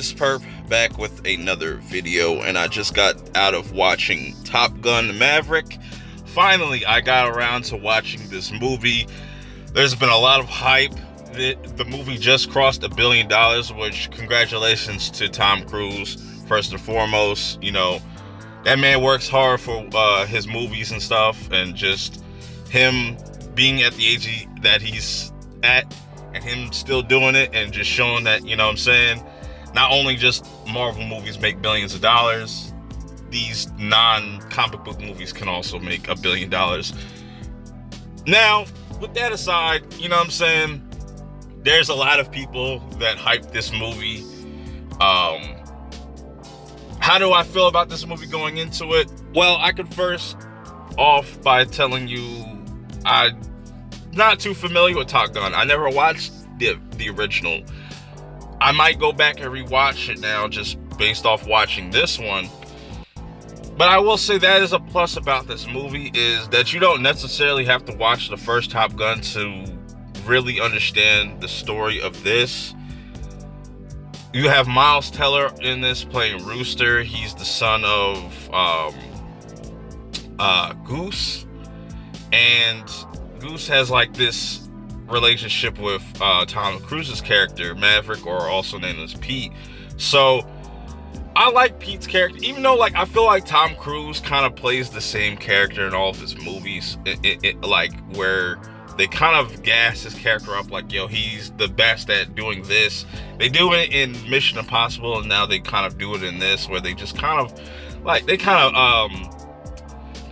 this perp back with another video, and I just got out of watching Top Gun Maverick. Finally, I got around to watching this movie. There's been a lot of hype. The movie just crossed $1 billion, which congratulations to Tom Cruise, first and foremost. You know, that man works hard for his movies and stuff, and just him being at the age that he's at, and him still doing it, and just showing that, you know what I'm saying, not only just Marvel movies make billions of dollars, these non-comic book movies can also make $1 billion. Now, with that aside, you know what I'm saying, there's a lot of people that hype this movie. How do I feel about this movie going into it? Well, I could first off by telling you I'm not too familiar with Top Gun. I never watched the original. I might go back and rewatch it now just based off watching this one. But I will say that is a plus about this movie, is that you don't necessarily have to watch the first Top Gun to really understand the story of this. You have Miles Teller in this playing Rooster. He's the son of Goose, and Goose has like this relationship with Tom Cruise's character Maverick, or also known as Pete. So I like Pete's character, even though like I feel like Tom Cruise kind of plays the same character in all of his movies, like where they kind of gas his character up like, yo, he's the best at doing this. They do it in Mission Impossible, and now they kind of do it in this, where they just kind of like they kind of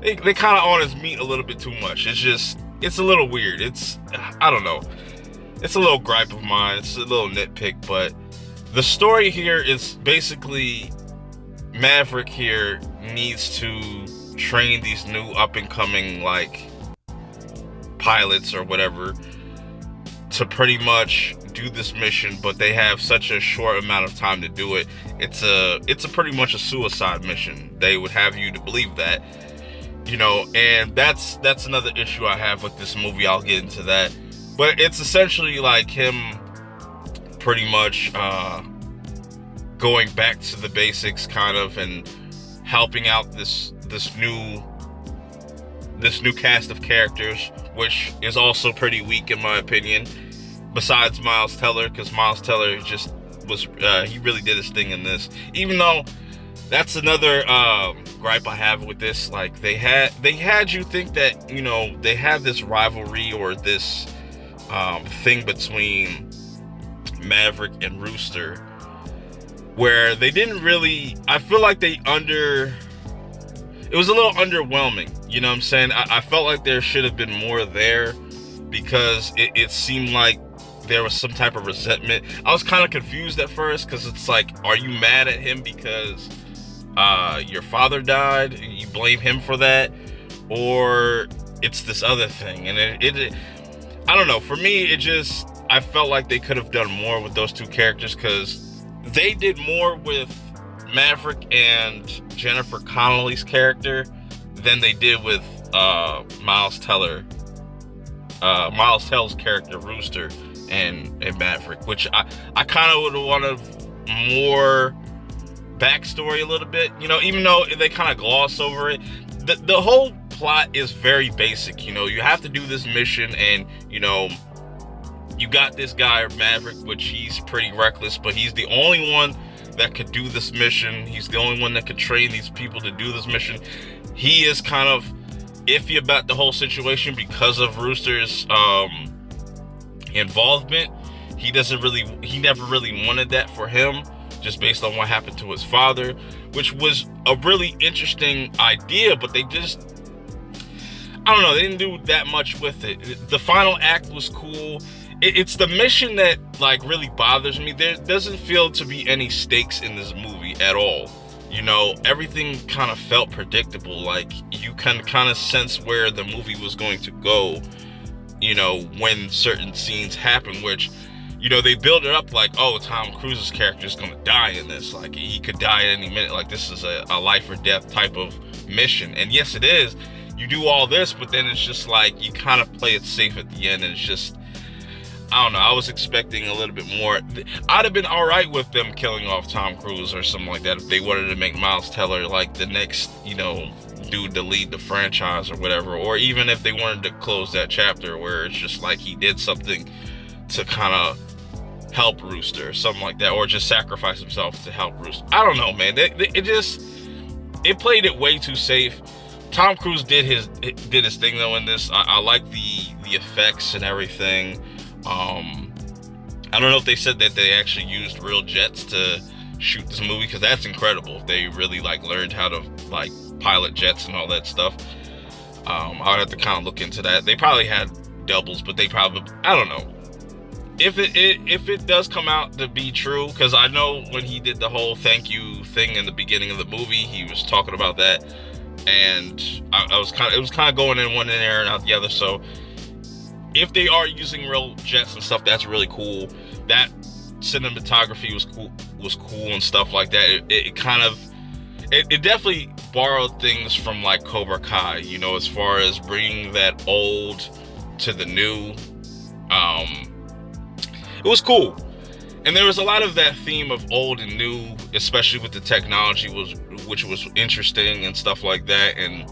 on his meat a little bit too much. It's a little weird. I don't know. It's a little gripe of mine. It's a little nitpick, but the story here is basically Maverick here needs to train these new up-and-coming like pilots or whatever to pretty much do this mission, but they have such a short amount of time to do it. It's a pretty much a suicide mission. They would have you to believe that. You know, and that's another issue I have with this movie. I'll get into that. But it's essentially like him pretty much going back to the basics kind of, and helping out this new cast of characters, which is also pretty weak in my opinion, besides Miles Teller, because Miles Teller just was he really did his thing in this. Even though that's another gripe I have with this. Like they had you think that, you know, they had this rivalry or this thing between Maverick and Rooster, where they didn't really. I feel like it was a little underwhelming. You know what I'm saying? I felt like there should have been more there, because it seemed like there was some type of resentment. I was kind of confused at first, because it's like, are you mad at him because your father died and you blame him for that, or it's this other thing? And it I don't know, for me I felt like they could have done more with those two characters, because they did more with Maverick and Jennifer Connelly's character than they did with Miles Teller's character Rooster and Maverick, which I kind of would have wanted more backstory a little bit, you know, even though they kind of gloss over it. The whole plot is very basic. You know, you have to do this mission, and you know, you got this guy Maverick, which he's pretty reckless, but he's the only one that could do this mission. He's the only one that could train these people to do this mission. He is kind of iffy about the whole situation because of Rooster's involvement. He never really wanted that for him, just based on what happened to his father, which was a really interesting idea, but they just, I don't know, they didn't do that much with it. The final act was cool. It's the mission that like really bothers me. There doesn't feel to be any stakes in this movie at all. You know, everything kind of felt predictable. Like you can kind of sense where the movie was going to go, you know, when certain scenes happen, which, you know, they build it up like, oh, Tom Cruise's character is going to die in this. Like, he could die at any minute. Like, this is a life or death type of mission. And yes, it is. You do all this, but then it's just like, you kind of play it safe at the end. And it's just, I don't know. I was expecting a little bit more. I'd have been all right with them killing off Tom Cruise or something like that if they wanted to make Miles Teller like the next, dude to lead the franchise or whatever. Or even if they wanted to close that chapter where it's just like he did something to kind of help Rooster or something like that, or just sacrifice himself to help Rooster. I don't know, man. It played it way too safe. Tom Cruise did his thing though in this. I like the effects and everything. I don't know if they said that they actually used real jets to shoot this movie, because that's incredible. If they really like learned how to like pilot jets and all that stuff. I would have to kind of look into that. They probably had doubles, but I don't know. If it does come out to be true, because I know when he did the whole thank you thing in the beginning of the movie, he was talking about that, and it was kind of going in one ear and out the other. So if they are using real jets and stuff, that's really cool. That cinematography was cool and stuff like that. It definitely borrowed things from like Cobra Kai, as far as bringing that old to the new. It was cool. And there was a lot of that theme of old and new, especially with the technology, which was interesting and stuff like that, and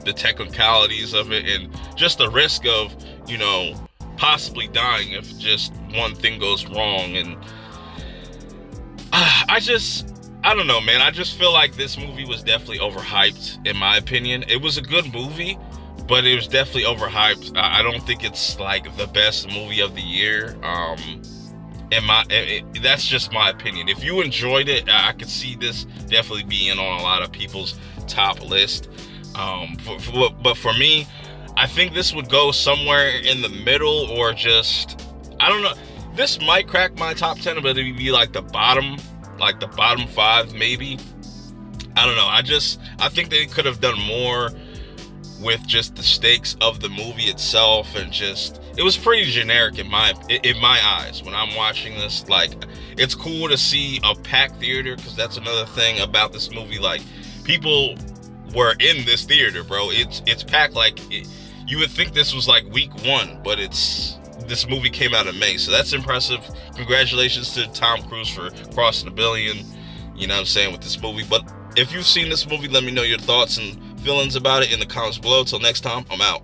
the technicalities of it, and just the risk of, possibly dying if just one thing goes wrong. And I don't know, man. I just feel like this movie was definitely overhyped, in my opinion. It was a good movie, but it was definitely overhyped. I don't think it's like the best movie of the year. That's just my opinion. If you enjoyed it, I could see this definitely being on a lot of people's top list. But for me, I think this would go somewhere in the middle, or just, I don't know. This might crack my top 10, but it'd be like the bottom 5 maybe. I don't know. I think they could have done more with just the stakes of the movie itself, and just, it was pretty generic in my eyes when I'm watching this. Like, it's cool to see a packed theater, because that's another thing about this movie. Like, people were in this theater, bro. It's packed. Like, you would think this was like week 1, but this movie came out in May, so that's impressive. Congratulations to Tom Cruise for crossing $1 billion, you know what I'm saying, with this movie. But if you've seen this movie, let me know your thoughts and feelings about it in the comments below. Till next time, I'm out.